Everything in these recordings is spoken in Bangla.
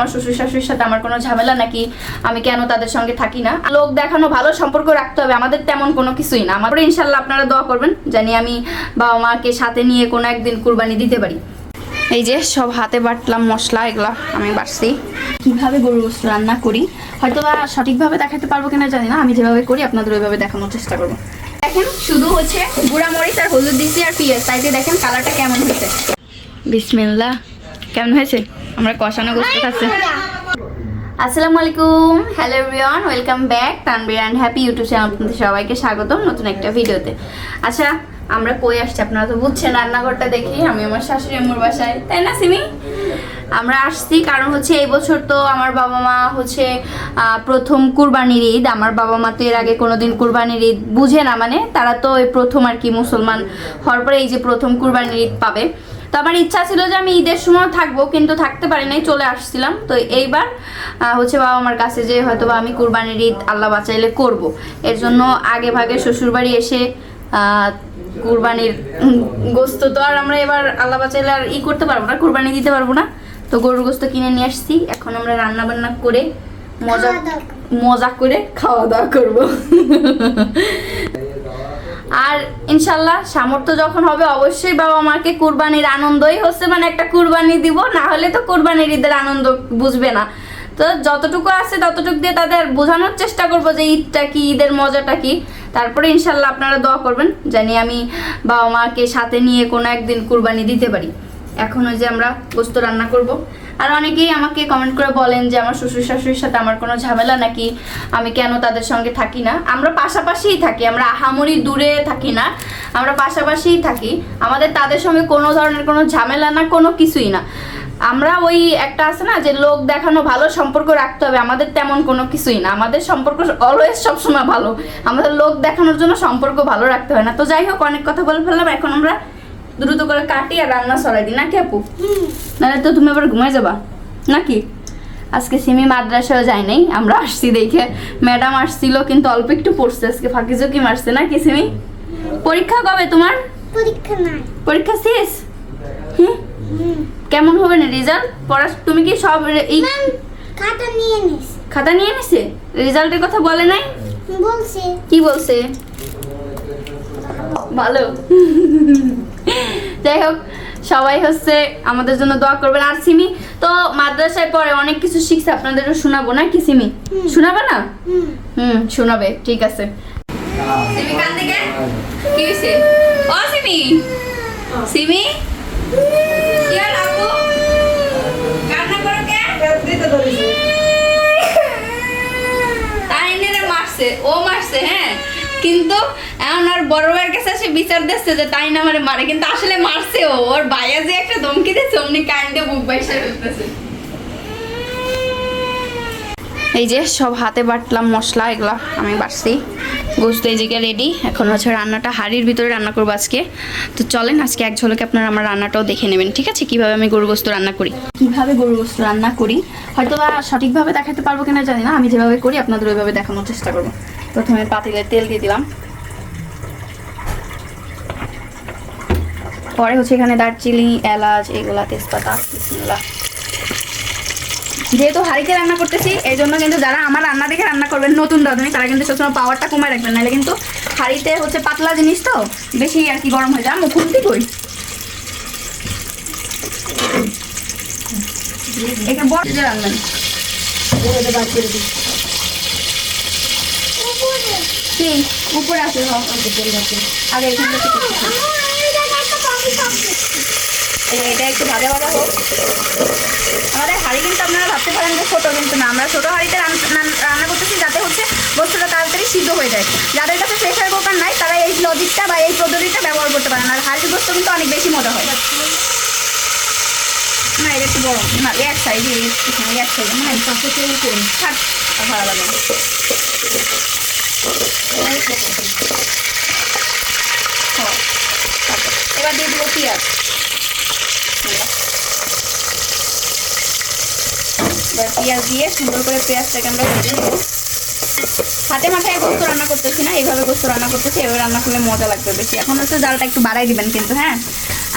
আমার শ্বশুর শাশুড়ির সাথে আমার কোনো ঝামেলা নাকি আমি কেন তাদের সঙ্গে থাকি না। লোক দেখানো ভালো সম্পর্ক রাখতে হবে, আমাদের তেমন কোনো কিছুই না। আমার ইনশাল্লাহ আপনারা দোয়া করবেন জানি আমি বাবা মাকে সাথে নিয়ে কোনো একদিন কুরবানি দিতে পারি। এই যে সব হাতে বাটলাম মশলা, এগুলা আমি বাটছি। কিভাবে গরুর গোশত রান্না করি হয়তো বা সঠিকভাবে দেখাতে পারবো কিনা জানি না, আমি যেভাবে করি আপনাদের ওইভাবে দেখানোর চেষ্টা করবো। দেখেন শুধু হচ্ছে গুঁড়া মরিচ আর হলুদ দিচ্ছি আর পেঁয়াজ, তাইতে দেখেন কালারটা কেমন হয়েছে। বিসমিল্লাহ। কেমন হয়েছে? আমরা কষানো গোশত খাচ্ছি। আসসালামু আলাইকুম, hello everyone, welcome back Tanvir and happy YouTube channel. আপনাদের সবাইকে স্বাগতম নতুন একটা ভিডিওতে। আচ্ছা আমরা কই আসছি আপনারা তো বুঝছেন, রান্নাঘরটা দেখি আমি আমার শাশুড়ি আম্মুর বাসায়, তাই না সিমি? আমরা আসছি কারণ হচ্ছে এই বছর তো আমার বাবা মা হচ্ছে প্রথম কুরবানির ঈদ। আমার বাবা মা তো এর আগে কোনোদিন কুরবানির ঈদ বুঝে না, মানে তারা তো এই প্রথম আর কি মুসলমান হওয়ার পরে এই যে প্রথম কুরবানির ঈদ পাবে। তো আমার ইচ্ছা ছিল যে আমি ঈদের সময় থাকবো, কিন্তু থাকতে পারি নাই, চলে আসছিলাম। তো এইবার হচ্ছে বাবা আমার কাছে যে হয়তো বা আমি কুরবানির ঈদ আল্লাহ বাঁচাইলে করব, এর জন্য আগে ভাগে শ্বশুরবাড়ি এসে কুরবানির গোস্ত তো আর আমরা এবার আল্লাহ বাঁচাইলে আর করতে পারবো না, কুরবানি দিতে পারবো না। তো গরুর গোস্ত কিনে নিয়ে আসছি, এখন আমরা রান্না বান্না করে মজা করে খাওয়া দাওয়া করবো। আর ইনশাল্লাহ সামর্থ্য যখন হবে অবশ্যই বাবা মাকে কুরবানির আনন্দই হচ্ছে মানে একটা কুরবানি দিব, না হলে তো কুরবানির ঈদের আনন্দ বুঝবে না। তো যতটুকু আছে ততটুকু দিয়ে তাদের বোঝানোর চেষ্টা করব যে ঈদটা কি, ঈদের মজাটা কি। তারপরে ইনশাল্লাহ আপনারা দোয়া করবেন জানি আমি বাবা মাকে সাথে নিয়ে কোনো একদিন কুরবানি দিতে পারি। এখন ওই যে আমরা গোস্ত রান্না করব। আর অনেকেই আমাকে কমেন্ট করে বলেন যে আমার শ্বশুর শাশুড়ির সাথে আমার কোনো ঝামেলা নাকি আমি কেন তাদের সঙ্গে থাকি না। আমরা পাশাপাশিই থাকি, আমরা আহামরি দূরে থাকি না, আমরা পাশাপাশিই থাকি। আমাদের তাদের সঙ্গে কোনো ধরনের কোনো ঝামেলা না, কোনো কিছুই না। আমরা ওই একটা আছে না যে লোক দেখানো ভালো সম্পর্ক রাখতে হবে, আমাদের তেমন কোনো কিছুই না। আমাদের সম্পর্ক অলওয়েজ সবসময় ভালো, আমাদের লোক দেখানোর জন্য সম্পর্ক ভালো রাখতে হয় না। তো যাই হোক, অনেক কথা বলে ফেললাম, এখন আমরা দ্রুত করে কাটি আর রান্না সরাই দিই নাকি আপু? নাহলে তো তুমি আবার ঘুমাই যাবা নাকি? আজকে সিমি মাদ্রাসায় যায় নাই, আমরা আসছি দেখে। ম্যাডাম আসছিল কিন্তু অল্প একটু পড়ছে, আজকে ফাঁকি ঝুঁকি মারছে নাকি সিমি? পরীক্ষা কবে তোমার? পরীক্ষা নাই, পরীক্ষা শেষ। কেমন হবে না রেজাল্ট? পড়া তুমি কি সব এই খাতা নিয়ে নিস? খাতা নিয়ে নিছে? রেজাল্টের কথা বলে নাই? বলছে। কি বলছে? ভালো। যাই হোক, সবাই হচ্ছে আমাদের জন্য দোয়া করবেন। আর সিমি তো মাদ্রাসায় পড়ে, অনেক কিছু শিখছে, আপনাদেরও শোনাবো না কি সিমি? শোনাবে না? শোনাবে, ঠিক আছে। সিমি কান থেকে কি হইছে? ও সিমি, সিমি কি আর আপু কান্না করো কে? তাই নিয়ে মারছে, ও মারছে। হ্যাঁ, কিন্তু এখন আর বড় ভাইয়ের কাছে সে বিচার দিচ্ছে যে তাই না আমারে মারে, কিন্তু আসলে মারছে ও। ওর ভাইয়া যে একটা ধমকি দিচ্ছে অমনি কাইন্ডে বুক বাইসা ফেলতেছে। এই যে সব হাতে বাটলাম মশলা, এগুলা আমি বাটছি। গোস্ত এই জায়গায় রেডি, এখন হচ্ছে রান্নাটা হাঁড়ির ভিতরে রান্না করবো আজকে। তো চলেন আজকে এক ঝলকে আপনারা আমার রান্নাটাও দেখে নেবেন, ঠিক আছে? কিভাবে আমি গরুর গোস্ত রান্না করি, কিভাবে গরুর গোস্ত রান্না করি হয়তো বা সঠিকভাবে দেখাতে পারবো কিনা জানি না, আমি যেভাবে করি আপনাদের ওইভাবে দেখানোর চেষ্টা করবো। প্রথমে পাতিলে তেল দিয়ে দিলাম, পরে হচ্ছে এখানে দারচিনি, এলাচ, এগুলা, তেজপাতা। বিসমিল্লাহ। যেহেতু হাঁড়িতে রান্না করতেছি এই জন্য কিন্তু যারা আমার রান্না দেখে রান্না করবেন নতুন রাঁধুনি, তারা কিন্তু সবসময় পাওয়ারটা কমায় রাখবেন, নাহলে কিন্তু হাঁড়িতে হচ্ছে পাতলা জিনিস তো বেশি আর কি গরম হয়ে যায়। আমি খুলতে কই এখানে বড় যে রান্নান কি উপরে আছে আগে এখানে এটা একটু ভাজা ভাজা হোক। আমাদের হাঁড়ি কিন্তু আপনারা ভাবতে পারেন যে ছোটো, কিন্তু না, আমরা ছোটো হাঁড়িতে রান্না করতেছি যাতে হচ্ছে গোস্তটা তাড়াতাড়ি সিদ্ধ হয়ে যায়। যাদের কাছে প্রেসার কুকার নাই তারা এই লজিকটা বা এই পদ্ধতিটা ব্যবহার করতে পারেন। আর হাঁড়ির গোস্ত কিন্তু অনেক বেশি মজা হয়। না এটা একটু বড় না, এক সাইড এক সাইড মানে পাশে কেউ করুন থাক ভালো লাগে। এবার দিয়ে দেবো পেঁয়াজ। পেঁয়াজ দিয়ে সুন্দর করে পেঁয়াজটাকে আমরা ভেজে নেব। হাতে মাথায় গোস্ত রান্না করতেছি না, এইভাবে গোস্ত রান্না করতেছি, এভাবে রান্না করলে মজা লাগবে বেশি। এখন হচ্ছে জালটা একটু বাড়াই দিবেন কিন্তু, হ্যাঁ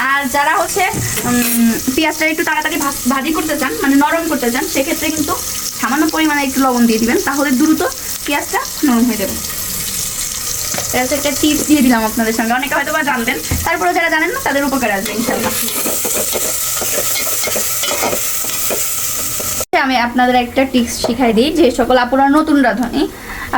আর যারা হচ্ছে পেঁয়াজটা একটু তাড়াতাড়ি ভাজি করতে চান, মানে নরম করতে চান, সেক্ষেত্রে কিন্তু সামান্য পরিমাণে একটু লবণ দিয়ে দিবেন, তাহলে দ্রুত পেঁয়াজটা নরম হয়ে যাবে। এটা হচ্ছে একটা টিপস দিয়ে দিলাম আপনাদের সঙ্গে, অনেকে হয়তো বা জানতেন, তারপরে যারা জানেন না তাদের উপকারে আসবে ইনশাল্লাহ। আমি আপনাদের একটা টিপস শিখাই দিই, যে সকল আপুরা নতুন রাঁধুনি,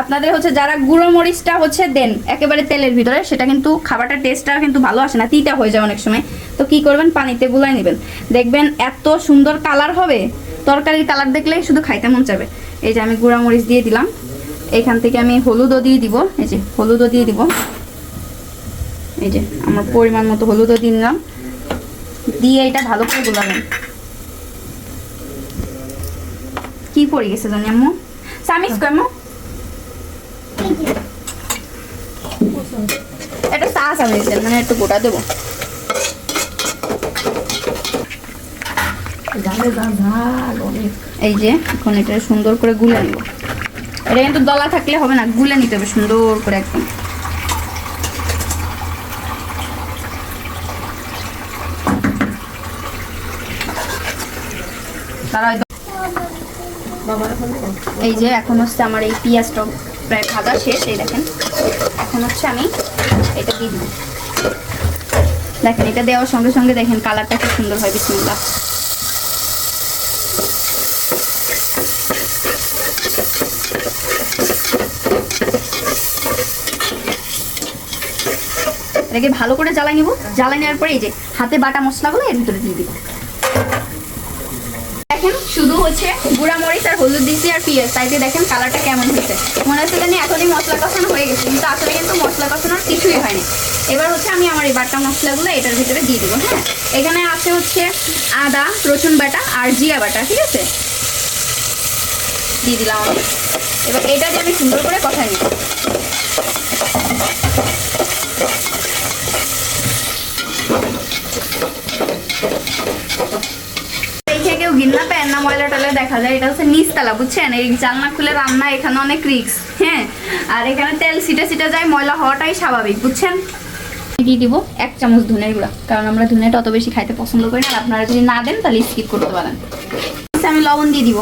আপনাদের হচ্ছে যারা গুঁড়ো মরিচটা হচ্ছে দেন একেবারে তেলের ভিতরে, সেটা কিন্তু খাবারটার টেস্টটা কিন্তু ভালো আসে না, তিতা হয়ে যায় অনেক সময়। তো কি করবেন, পানিতে গুলাই নেবেন, দেখবেন এত সুন্দর কালার হবে, তরকারির কালার দেখলেই শুধু খাইতে মন চাবে। এই যে আমি গুঁড়া মরিচ দিয়ে দিলাম, এইখান থেকে আমি হলুদও দিয়ে দিব, এই যে হলুদও দিয়ে দিব, এই যে আমার পরিমাণ মতো হলুদও দিয়ে দিলাম, দিয়ে এটা ভালো করে গুলাবেন। কি পড়ে গেছে জানি আম্মু, সামিস কই আম্মু, এটা চা চামিচ দেন, মানে একটু গোটা দেবো। এই যে এখন এটা সুন্দর করে গুলে নিব, এটা কিন্তু দলা থাকলে হবে না, গুলে নিতে হবে সুন্দর করে একদম। এই যে এখন হচ্ছে আমার এই পেঁয়াজটা প্রায় ভাজা শেষ, এই দেখেন এখন হচ্ছে আমি এটা দিয়ে দিব। দেখেন এটা দেওয়ার সঙ্গে সঙ্গে দেখেন কালারটা খুব সুন্দর হয়, বিসমিল্লাহ। এটাকে ভালো করে জ্বালাই নিব, জ্বালাই নেওয়ার পরে এই যে হাতে বাটা মশলাগুলো এর ভিতরে দিয়ে দিব। দেখেন শুধু হচ্ছে গুঁড়া মরিচ আর হলুদ দিচ্ছি আর পেঁয়াজ, তাইতে দেখেন কালারটা কেমন হয়েছে, মনে হচ্ছে জানি এখনই মশলা কষানো হয়ে গেছে, কিন্তু আসলে কিন্তু মশলা কষানোর কিছুই হয়নি। এবার হচ্ছে আমি আমার এই বাটা মশলাগুলো এটার ভিতরে দিয়ে দিব। হ্যাঁ, এখানে আছে হচ্ছে আদা রসুন বাটা আর জিরা বাটা, ঠিক আছে, দিয়ে দিলাম আমি। এবার এটাকে আমি সুন্দর করে কষাই নিব। কেউ গিন্না প্যান না ময়লা টয়লা দেখা যায়, এটা হচ্ছে নিচতলা, বুঝছেন, এই জানলা খুলে রান্না, এখানে অনেক রিস্ক। হ্যাঁ, আর এখানে তেল ছিটে যায়, ময়লা হওয়াটাই স্বাভাবিক, বুঝছেন। দিয়ে দিব 1 চামচ ধনের গুঁড়া, কারণ আমরা ধনেটা অত বেশি খাইতে পছন্দ করি না, আপনারা যদি না দেন তাহলে স্কিপ করতে পারেন। আমি লবণ দিয়ে দিব,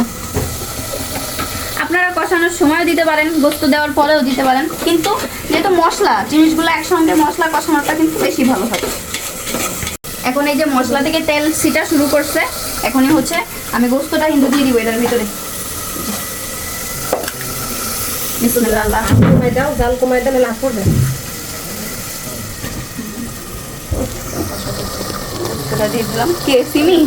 আপনারা কষানোর সময় দিতে পারেন, গোস্ত দেওয়ার পরেও দিতে পারেন, কিন্তু যেহেতু মশলা জিনিসগুলো একসঙ্গে মশলা কষানোটা কিন্তু বেশি ভালো হয়। এখন এই যে মশলা থেকে তেল ছিটা শুরু করছে, এখনই হচ্ছে আমি গোস্তটা কিন্তু দিয়ে দিব এটার ভিতরে। বিসমিল্লাহ, কমাই দাও, জাল কমাই দিলে লাভ করবে। এটা দিয়ে দিলাম। কে সিমি?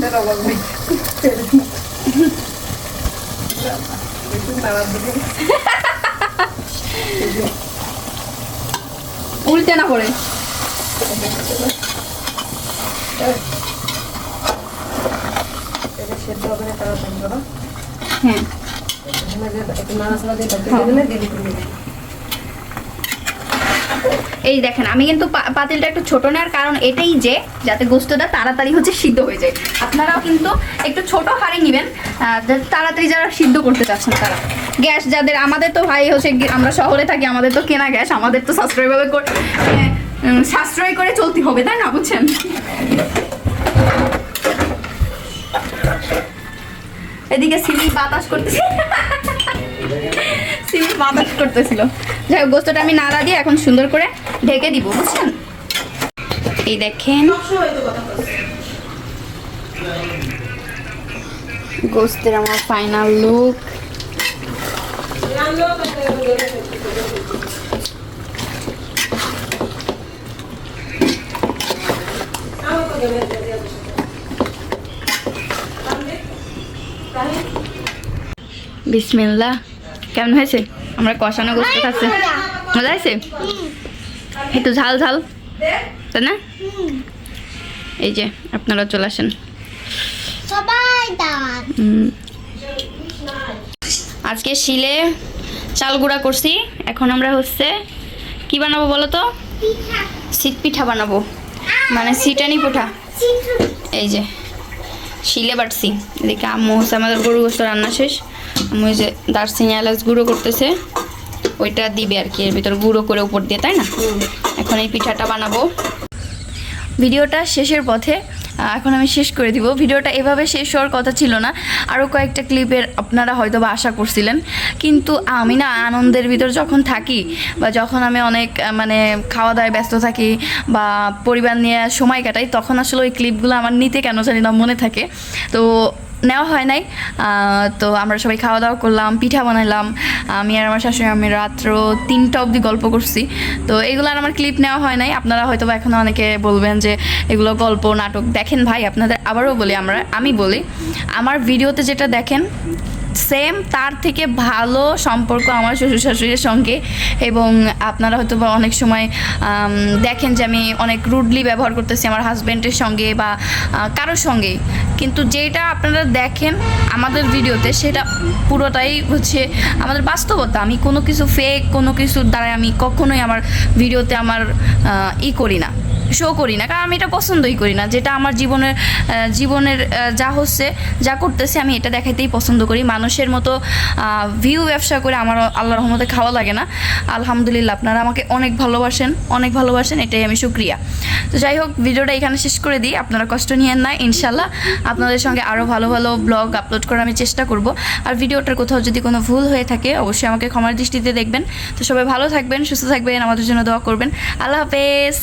উল্টে না করে। হ্যাঁ, এই দেখেন আমি কিন্তু পাতিলটা একটু ছোট নেওয়ার কারণ এটাই যে যাতে গোস্তটা তাড়াতাড়ি হচ্ছে সিদ্ধ হয়ে যায়। আপনারাও কিন্তু একটু ছোট হাঁড়ি নেবেন, তাড়াতাড়ি যারা সিদ্ধ করতে চাচ্ছেন তারা। গ্যাস যাদের, আমাদের তো ভাই হচ্ছে আমরা শহরে থাকি, আমাদের তো কেনা গ্যাস, আমাদের তো সাশ্রয় করে চলতে হবে, তাই না, বুঝছেন। এদিকে সিমি বাতাস করতেছে, সিমি বাতাস করতেছিল। যাই হোক, গোস্তটা আমি নাড়া দিয়ে এখন সুন্দর করে ঢেকে দিব, বুঝছেন। এই দেখেন গোস্তের আমার ফাইনাল লুক। বিসমিল্লাহ, কেমন হয়েছে? আমরা কষানো গোস্ত খাচ্ছে, মজা হয়েছে? একটু ঝাল ঝাল, তাই না? এই যে আপনারা চলে আসেন সবাই। আজকে শিলে চাল গুঁড়া করছি, এখন আমরা হচ্ছে কি বানাবো বলো তো? শীত পিঠা বানাবো, মানে সিটানি পিঠা। এই যে শিলে বাটছি, এদিকে আম্মু হচ্ছে আমাদের গরু গোস্ত রান্না শেষ, আম্মু ওই যে দারচিনি এলাচ গুঁড়ো করতেছে, ওইটা দিবে আর কি এর ভিতর গুঁড়ো করে উপর দিয়ে, তাই না? এখন এই পিঠাটা বানাবো। ভিডিওটা শেষের পথে, এখন আমি শেষ করে দিব। ভিডিওটা এভাবে শেষ হওয়ার কথা ছিল না, আরও কয়েকটা ক্লিপের আপনারা হয়তো বা আশা করছিলেন, কিন্তু আমি না আনন্দের ভিতর যখন থাকি বা যখন আমি অনেক মানে খাওয়া দাওয়ায় ব্যস্ত থাকি বা পরিবার নিয়ে সময় কাটাই, তখন আসলে ওই ক্লিপগুলো আমার নিতে কেন জানি না মনে থাকে, তো নেওয়া হয় নাই। তো আমরা সবাই খাওয়া দাওয়া করলাম, পিঠা বানাইলাম, আমি আর আমার শাশুড়ি আমি রাত্র 3টা অবধি গল্প করছি। তো এগুলো আর আমার ক্লিপ নেওয়া হয় নাই। আপনারা হয়তো বা এখন অনেকে বলবেন যে এগুলো গল্প নাটক। দেখেন ভাই, আপনাদের আবারও বলি, আমি বলি, আমার ভিডিওতে যেটা দেখেন সেম তার থেকে ভালো সম্পর্ক আমার শ্বশুর শাশুড়ির সঙ্গে। এবং আপনারা হয়তো বা অনেক সময় দেখেন যে আমি অনেক রুডলি ব্যবহার করতেছি আমার হাজব্যান্ডের সঙ্গে বা কারোর সঙ্গেই, কিন্তু যেটা আপনারা দেখেন আমাদের ভিডিওতে সেটা পুরোটাই হচ্ছে আমাদের বাস্তবতা। আমি কোনো কিছু ফেক কোনো কিছুর দ্বারা আমি কখনোই আমার ভিডিওতে আমার করি না, শো করি না, কারণ আমি এটা পছন্দই করি না। যেটা আমার জীবনের যা হচ্ছে যা করতেছে আমি এটা দেখাইতেই পছন্দ করি। মানুষের মতো ভিউ ব্যবসা করে আমার আল্লাহর রহমতে খাওয়া লাগে না। আলহামদুলিল্লাহ, আপনারা আমাকে অনেক ভালোবাসেন, এটাই আমি শুকরিয়া। তো যাই হোক, ভিডিওটা এখানে শেষ করে দিই, আপনারা কষ্ট নিয়েন না। ইনশাল্লাহ আপনাদের সঙ্গে আরও ভালো ভালো ব্লগ আপলোড করার আমি চেষ্টা করব। আর ভিডিওটার কোথাও যদি কোনো ভুল হয়ে থাকে অবশ্যই আমাকে ক্ষমার দৃষ্টিতে দেখবেন। তো সবাই ভালো থাকবেন, সুস্থ থাকবেন, আমাদের জন্য দোয়া করবেন। আল্লাহ হাফেজ।